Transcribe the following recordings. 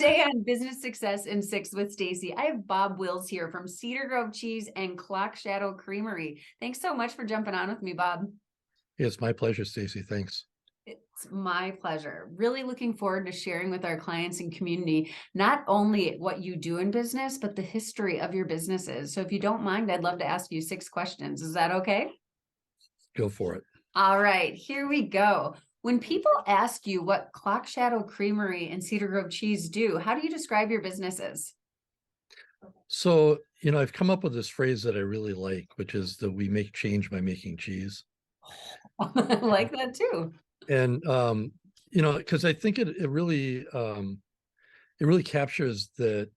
Today on Business Success in 6 with Stacie, I have Bob Wills here from Cedar Grove Cheese and Clock Shadow Creamery. Thanks so much for jumping on with me, Bob. It's my pleasure, Stacie. Thanks. It's my pleasure. Really looking forward to sharing with our clients and community, not only what you do in business, but the history of your businesses. So if you don't mind, I'd love to ask you 6 questions. Is that okay? Go for it. All right, here we go. When people ask you what Clock Shadow Creamery and Cedar Grove Cheese do, how do you describe your businesses? So, I've come up with this phrase that I really like, which is that we make change by making cheese. I like that too. And, because I think it really captures that,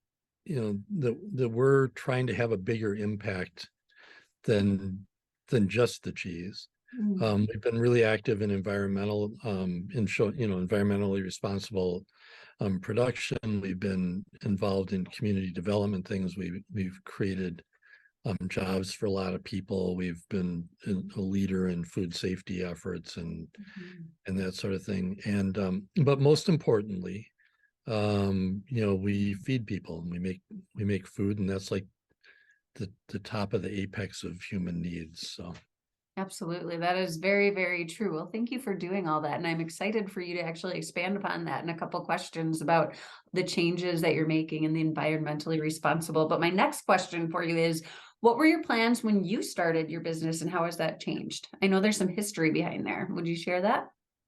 that we're trying to have a bigger impact than just the cheese. We've been really active in environmentally responsible production. We've been involved in community development things. We've created jobs for a lot of people. We've been a leader in food safety efforts and that sort of thing. And but most importantly, we feed people and we make food, and that's like the top of the apex of human needs. So. Absolutely. That is very, very true. Well, thank you for doing all that. And I'm excited for you to actually expand upon that in a couple questions about the changes that you're making and the environmentally responsible. But my next question for you is, what were your plans when you started your business and how has that changed? I know there's some history behind there. Would you share that?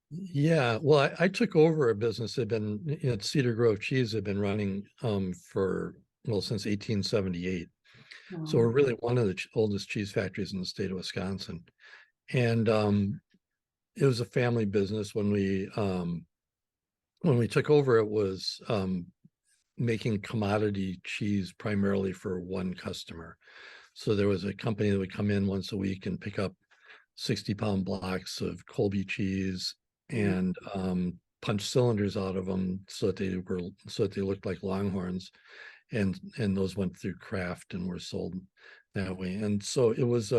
Yeah, well, I took over a business that had been at Cedar Grove Cheese, had been running since 1878. So we're really one of the oldest cheese factories in the state of Wisconsin. And it was a family business. When we took over, it was making commodity cheese primarily for one customer. So there was a company that would come in once a week and pick up 60-pound blocks of Colby cheese and punch cylinders out of them so that they looked like Longhorns. And those went through craft and were sold that way. And so it was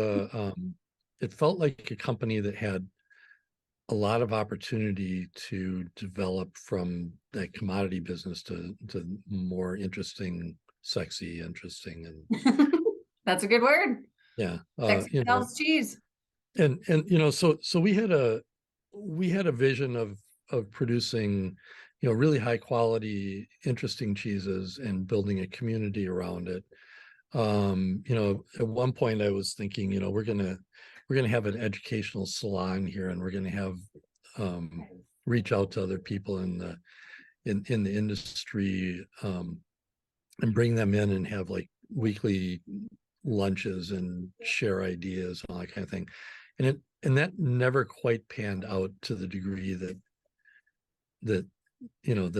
it felt like a company that had a lot of opportunity to develop from that commodity business to more interesting, and That's a good word. Yeah. Sexy sells cheese. And so we had a vision of producing really high quality, interesting cheeses and building a community around it. At one point I was thinking, we're gonna have an educational salon here, and we're gonna have reach out to other people in the industry and bring them in and have like weekly lunches and share ideas and all that kind of thing. And that never quite panned out to the degree that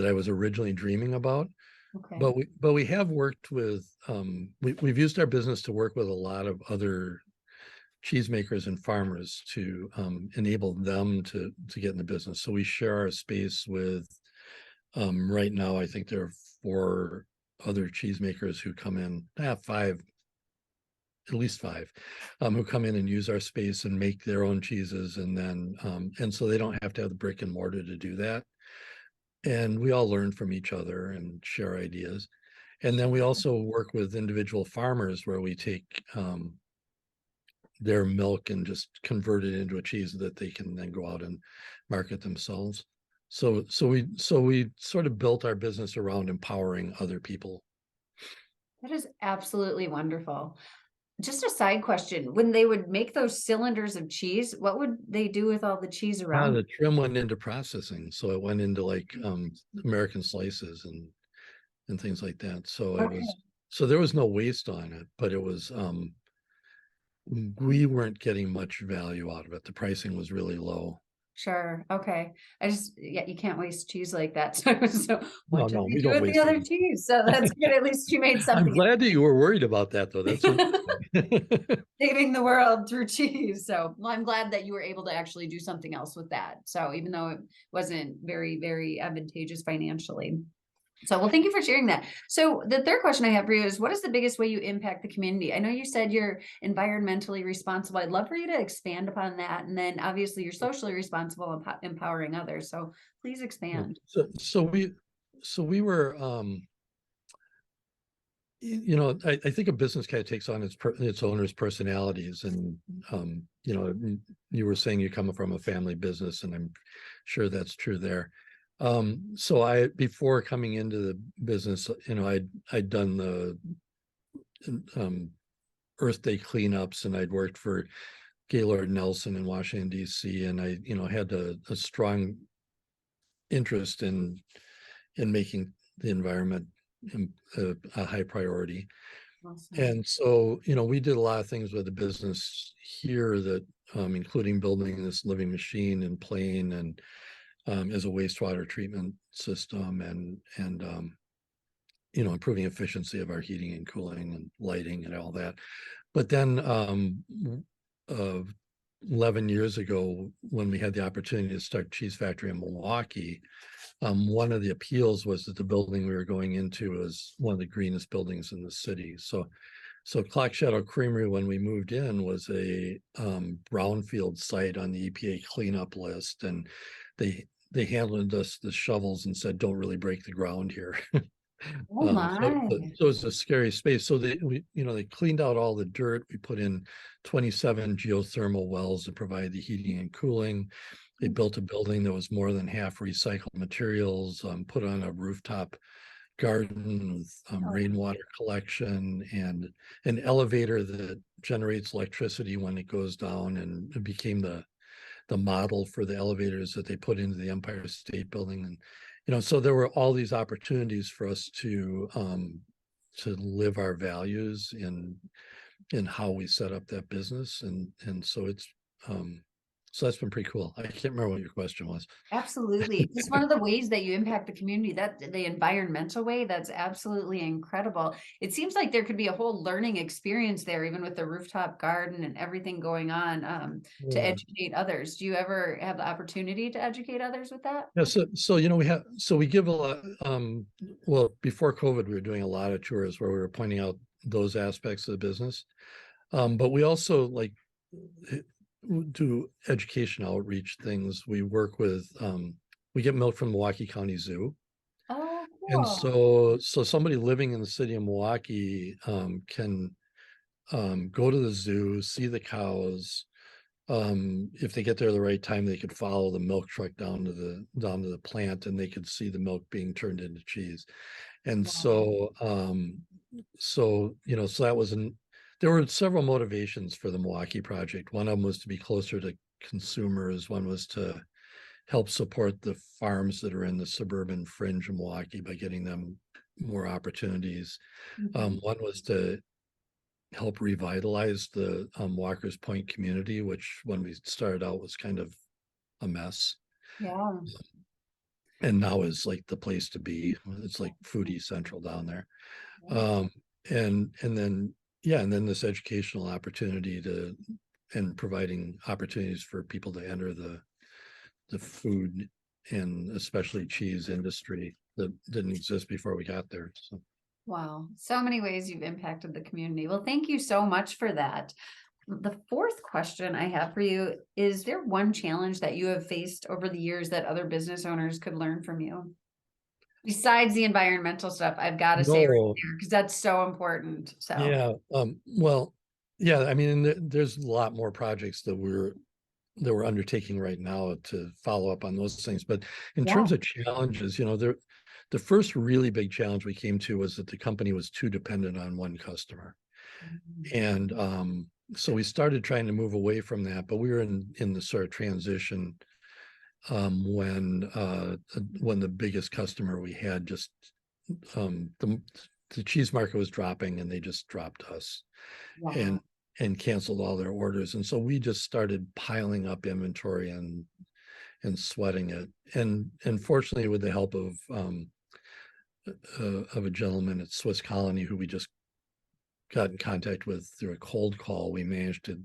I was originally dreaming about. Okay. But we have worked with we've used our business to work with a lot of other cheesemakers and farmers to enable them to get in the business. So we share our space with right now I think there are 4 other cheesemakers who come in, 5, at least 5, who come in and use our space and make their own cheeses, and then and so they don't have to have the brick and mortar to do that. And we all learn from each other and share ideas. And then we also work with individual farmers where we take their milk and just convert it into a cheese that they can then go out and market themselves. So we sort of built our business around empowering other people. That is absolutely wonderful. Just a side question. When they would make those cylinders of cheese, what would they do with all the cheese around? The trim went into processing. So it went into like American slices and things like that. So there was no waste on it, but it was we weren't getting much value out of it. The pricing was really low. Sure. Okay. You can't waste cheese like that. So what did we you do don't with waste the other it. cheese? So that's good. At least you made something. I'm glad that you were worried about that, though. That's saving the world through cheese. So I'm glad that you were able to actually do something else with that. So even though it wasn't very, very advantageous financially. So, well, thank you for sharing that. So the third question I have for you is, what is the biggest way you impact the community? I know you said you're environmentally responsible. I'd love for you to expand upon that. And then obviously you're socially responsible and empowering others. So please expand. So so we were, you know, I think a business kind of takes on its owner's personalities, and you know, you were saying you're coming from a family business, and I'm sure that's true there. So before coming into the business, you know, I'd done the Earth Day cleanups, and I'd worked for Gaylord Nelson in Washington D.C., and I, you know, had a strong interest in making the environment a high priority. Awesome. And so, you know, we did a lot of things with the business here that, including building this living machine in Plain, and as a wastewater treatment system, and you know, improving efficiency of our heating and cooling and lighting and all that. But then uh, 11 years ago, when we had the opportunity to start Cheese Factory in Milwaukee, one of the appeals was that the building we were going into was one of the greenest buildings in the city. So Clock Shadow Creamery, when we moved in, was a brownfield site on the EPA cleanup list, and they handed us the shovels and said, "Don't really break the ground here." Oh my. So it's a scary space. So you know, they cleaned out all the dirt. We put in 27 geothermal wells to provide the heating and cooling. They built a building that was more than half recycled materials, put on a rooftop garden with rainwater collection, and an elevator that generates electricity when it goes down, and it became the model for the elevators that they put into the Empire State Building. And you know, so there were all these opportunities for us to live our values in how we set up that business, and so it's so that's been pretty cool. I can't remember what your question was. Absolutely. Just one of the ways that you impact the community, that the environmental way, that's absolutely incredible. It seems like there could be a whole learning experience there, even with the rooftop garden and everything going on, to Yeah. educate others. Do you ever have the opportunity to educate others with that? Yeah, so you know, we give a lot, well, before COVID, we were doing a lot of tours where we were pointing out those aspects of the business. But we also like do education outreach things. We work with we get milk from Milwaukee County Zoo. Oh, And cool. so somebody living in the city of Milwaukee can go to the zoo, see the cows. If they get there the right time, they could follow the milk truck down to the plant, and they could see the milk being turned into cheese. And Wow. so you know, so that was there were several motivations for the Milwaukee project. One of them was to be closer to consumers. One was to help support the farms that are in the suburban fringe of Milwaukee by getting them more opportunities. Mhm. One was to help revitalize the Walker's Point community, which when we started out was kind of a mess, Yeah. and now is like the place to be. It's like foodie central down there. Yeah. Um, and then yeah, and then this educational opportunity to and providing opportunities for people to enter the food and especially cheese industry that didn't exist before we got there. So Wow. So many ways you've impacted the community. Well, thank you so much for that. The fourth question I have for you is there one challenge that you have faced over the years that other business owners could learn from you? Besides the environmental stuff, I've got to say right no, there, because that's so important. So, yeah, well, yeah, I mean, there's a lot more projects that we're undertaking right now to follow up on those things. But in yeah. terms of challenges, you know, the first really big challenge we came to was that the company was too dependent on one customer. And so we started trying to move away from that, but we were in the sort of transition when the biggest customer we had just um, the the cheese market was dropping, and they just dropped us Wow. and canceled all their orders. And so we just started piling up inventory and sweating it. And fortunately, with the help of a gentleman at Swiss Colony who we just got in contact with through a cold call, we managed to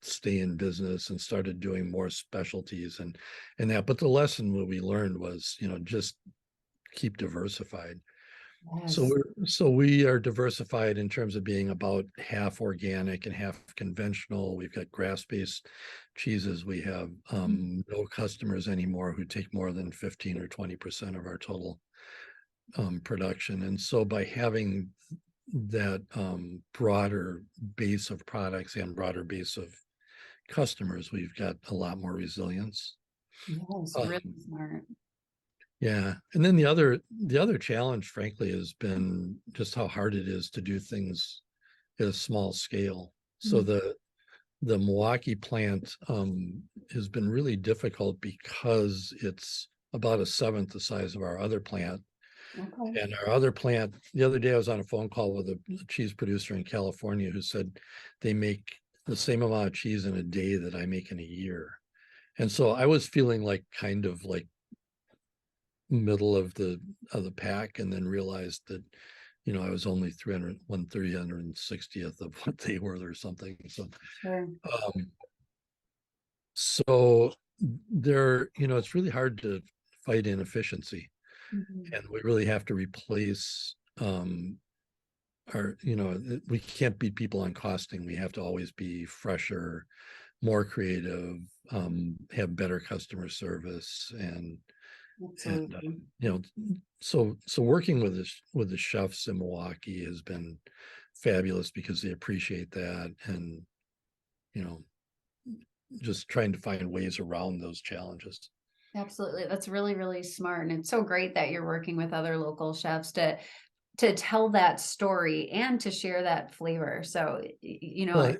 stay in business and started doing more specialties and that. But the lesson that we learned was, you know, just keep diversified. Yes. So we are diversified in terms of being about half organic and half conventional. We've got grass-based cheeses. We have no customers anymore who take more than 15 or 20% of our total production. And so by having that broader base of products and broader base of customers, we've got a lot more resilience. Yes, Um, really smart. yeah. And then the other challenge, frankly, has been just how hard it is to do things at a small scale. So the Milwaukee plant has been really difficult because it's about a seventh the size of our other plant. Okay. And our other plant, the other day I was on a phone call with a cheese producer in California who said they make the same amount of cheese in a day that I make in a year. And so I was feeling like kind of like middle of the pack, and then realized that, I was only 360th of what they were or something. So Sure. um, so it's really hard to fight inefficiency, Mhm. and we really have to replace we can't beat people on costing. We have to always be fresher, more creative, have better customer service, and Absolutely. so working with the chefs in Milwaukee has been fabulous because they appreciate that, and you know just trying to find ways around those challenges. Absolutely. That's really, really smart. And it's so great that you're working with other local chefs to tell that story and to share that flavor. So, Well,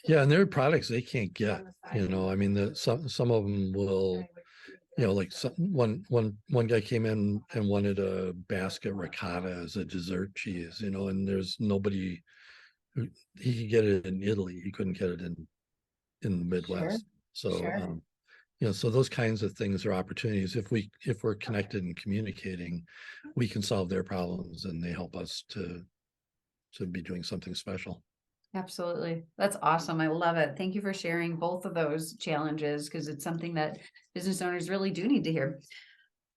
yeah, and there are products they can't get. I mean, some of them will, like one guy came in and wanted a basket ricotta as a dessert cheese, and there's nobody who he could get it in Italy. He couldn't get it in the sure, Midwest. So, sure. so those kinds of things are opportunities. If we're connected and communicating, we can solve their problems, and they help us to be doing something special. Absolutely. That's awesome. I love it. Thank you for sharing both of those challenges because it's something that business owners really do need to hear.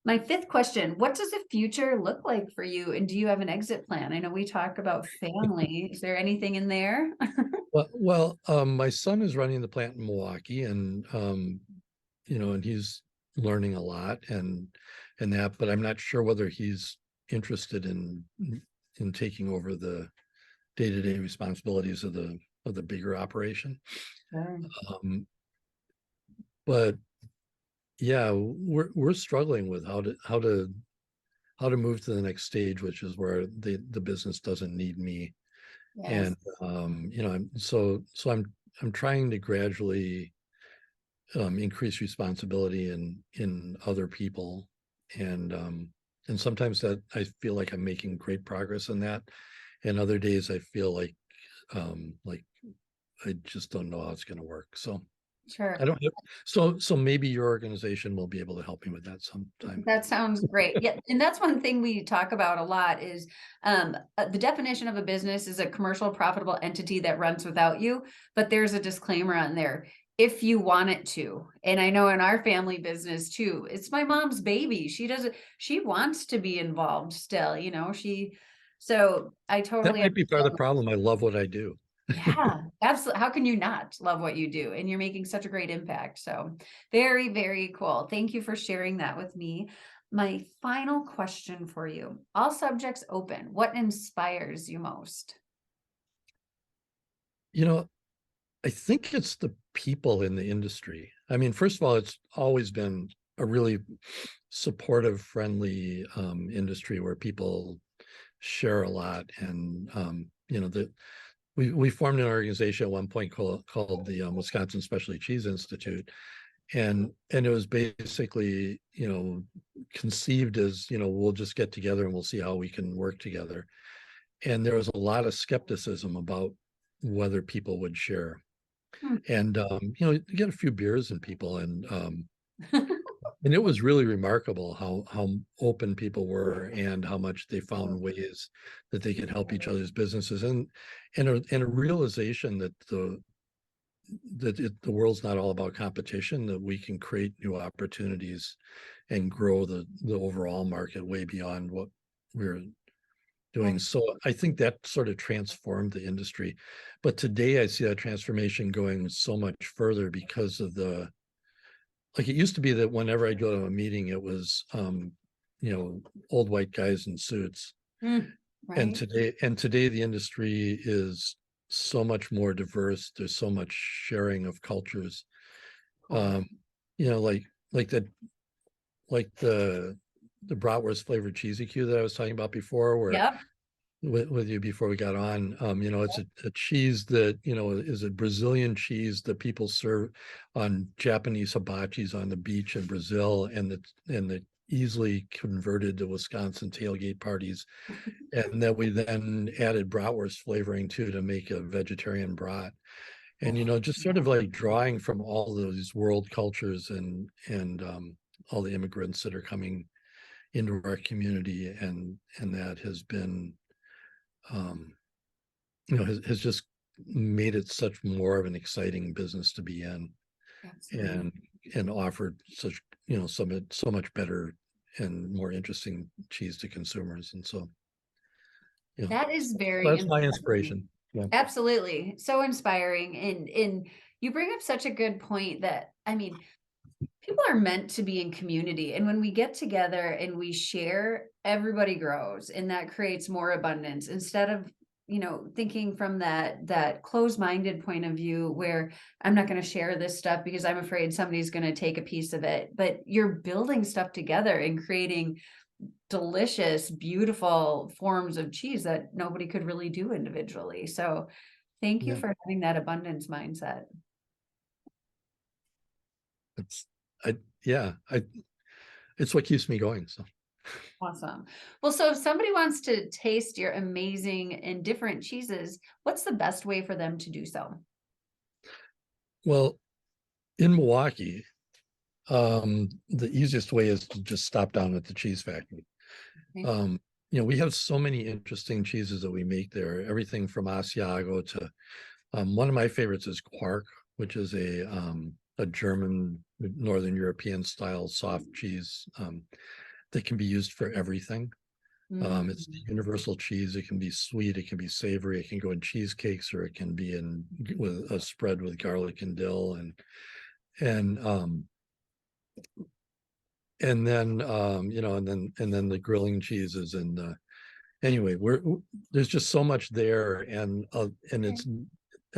My fifth question, what does the future look like for you? And do you have an exit plan? I know we talk about family. Is there anything in there? My son is running the plant in Milwaukee, and and he's learning a lot and that, but I'm not sure whether he's interested in taking over the day-to-day responsibilities of the bigger operation. Sure. Um, but yeah, we're struggling with how to move to the next stage, which is where the business doesn't need me. Yes. And I'm trying to gradually increase responsibility in other people, and sometimes that I feel like I'm making great progress in that, and other days I feel like I just don't know how it's going to work. So Sure. I don't have, so maybe your organization will be able to help me with that sometime. That sounds great. Yeah, and that's one thing we talk about a lot is the definition of a business is a commercial profitable entity that runs without you, but there's a disclaimer on there if you want it to. And I know in our family business too, it's my mom's baby. She wants to be involved still, so I That totally might be part of understand. the problem. I love what I do. Yeah, absolutely. How can you not love what you do? And you're making such a great impact. So very, very cool. Thank you for sharing that with me. My final question for you, all subjects open. What inspires you most? You know, I think it's the people in the industry. I mean, first of all, it's always been a really supportive, friendly industry where people share a lot, and that we formed an organization at one point called the Wisconsin Specialty Cheese Institute, and it was basically conceived as we'll just get together and we'll see how we can work together, and there was a lot of skepticism about whether people would share, Hmm. and you get a few beers and people, and it was really remarkable how open people were and how much they found ways that they could help each other's businesses, and a realization that the world's not all about competition, that we can create new opportunities and grow the overall market way beyond what we're doing. So I think that sort of transformed the industry. But today I see that transformation going so much further because of like it used to be that whenever I go to a meeting, it was old white guys in suits. Mm, And right. today the industry is so much more diverse. There's so much sharing of cultures. Cool. Like like the like the bratwurst flavored cheesy Q that I was talking about before, where Yep. with you before we got on, it's a cheese that, is a Brazilian cheese that people serve on Japanese hibachis on the beach in Brazil, and that easily converted to Wisconsin tailgate parties. And that we then added bratwurst flavoring to make a vegetarian brat. And, Oh, just sort of yeah. like drawing from all those world cultures and all the immigrants that are coming into our community, and that has been has just made it such more of an exciting business to be in, Absolutely. and offered such, so much better and more interesting cheese to consumers. And so, That is very that's my inspiring. inspiration. Yeah. Absolutely. So inspiring. And you bring up such a good point that, I mean, people are meant to be in community. And when we get together and we share, everybody grows, and that creates more abundance instead of, thinking from that closed-minded point of view where I'm not going to share this stuff because I'm afraid somebody's going to take a piece of it. But you're building stuff together and creating delicious, beautiful forms of cheese that nobody could really do individually. So thank you Yeah. for having that abundance mindset. It's I yeah, I it's what keeps me going. So, Awesome. Well, so if somebody wants to taste your amazing and different cheeses, what's the best way for them to do so? well, in Milwaukee, the easiest way is to just stop down at the cheese factory. Okay. Um, we have so many interesting cheeses that we make there, everything from Asiago to, one of my favorites is Quark, which is a German, Northern European style soft cheese, that can be used for everything. It's the Mm. universal cheese. It can be sweet, it can be savory, it can go in cheesecakes, or it can be in with a spread with garlic and dill, and and then and then the grilling cheeses, and anyway, there's just so much there, and a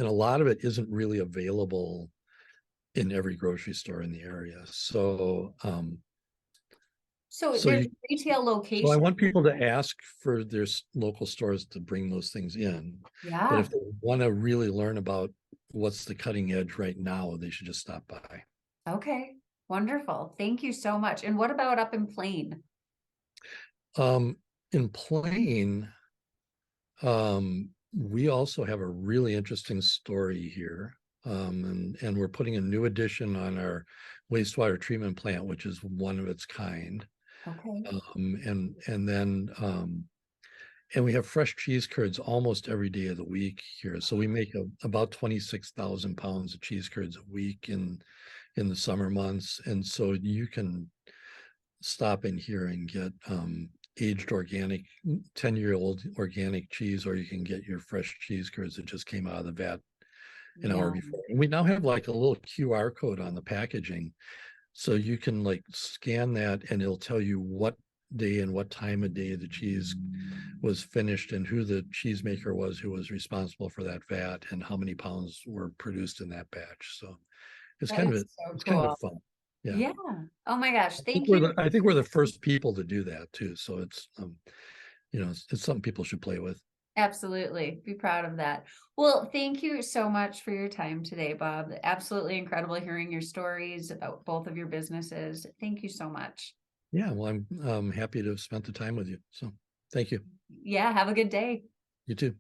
lot of it isn't really available in every grocery store in the area. So So there's you retail so I location. want people to ask for their local stores to bring those things in. But Yeah. if they want to really learn about what's the cutting edge right now, they should just stop by. Okay. Wonderful. Thank you so much. And what about up in Plain? Um, in Plain, we also have a really interesting story here. And we're putting a new addition on our wastewater treatment plant, which is one of its kind. Okay. And we have fresh cheese curds almost every day of the week here. So we make about 26,000 pounds of cheese curds a week in the summer months. And so you can stop in here and get aged organic, 10-year-old organic cheese, or you can get your fresh cheese curds that just came out of the vat an hour Yeah. before. And we now have like a little QR code on the packaging. So you can like scan that, and it'll tell you what day and what time of day the cheese was finished, and who the cheesemaker was who was responsible for that vat, and how many pounds were produced in that batch. So it's That kind of is so it's kind cool. of fun. Yeah. Yeah. Oh my gosh. Thank you. I think we're the first people to do that too. So it's something people should play with. Absolutely. Be proud of that. Well, thank you so much for your time today, Bob. Absolutely incredible hearing your stories about both of your businesses. Thank you so much. Yeah, well, I'm happy to have spent the time with you. So thank you. Yeah. Have a good day. You too.